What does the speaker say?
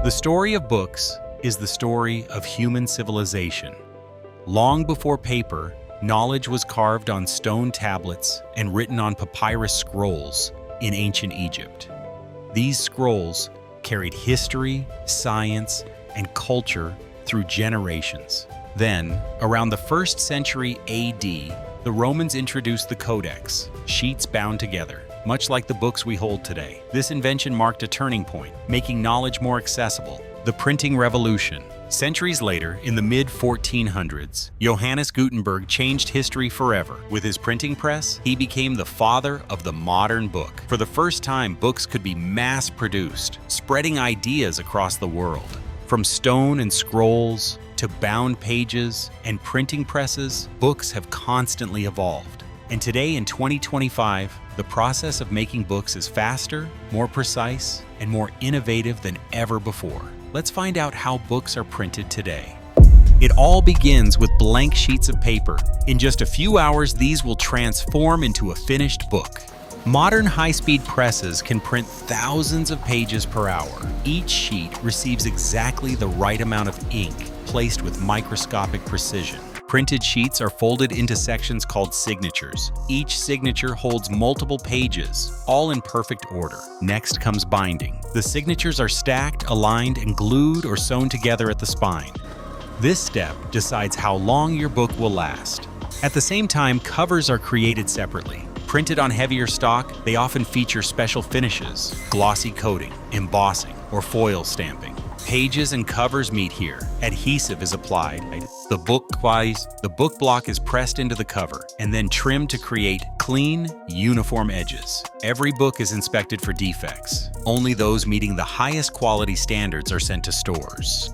The story of books is the story of human civilization. Long before paper, knowledge was carved on stone tablets and written on papyrus scrolls in ancient Egypt. These scrolls carried history, science, and culture through generations. Then, around the 1st century AD, the Romans introduced the codex, sheets bound together, much like the books we hold today. This invention marked a turning point, making knowledge more accessible. The printing revolution. Centuries later, in the mid-1400s, Johannes Gutenberg changed history forever. With his printing press, he became the father of the modern book. For the first time, books could be mass-produced, spreading ideas across the world. From stone and scrolls to bound pages and printing presses, books have constantly evolved. And today, in 2025, the process of making books is faster, more precise, and more innovative than ever before. Let's find out how books are printed today. It all begins with blank sheets of paper. In just a few hours, these will transform into a finished book. Modern high-speed presses can print thousands of pages per hour. Each sheet receives exactly the right amount of ink, placed with microscopic precision. Printed sheets are folded into sections called signatures. Each signature holds multiple pages, all in perfect order. Next comes binding. The signatures are stacked, aligned, and glued or sewn together at the spine. This step decides how long your book will last. At the same time, covers are created separately. Printed on heavier stock, they often feature special finishes, glossy coating, embossing, or foil stamping. Pages and covers meet here. Adhesive is applied. The book block is pressed into the cover and then trimmed to create clean, uniform edges. Every book is inspected for defects. Only those meeting the highest quality standards are sent to stores.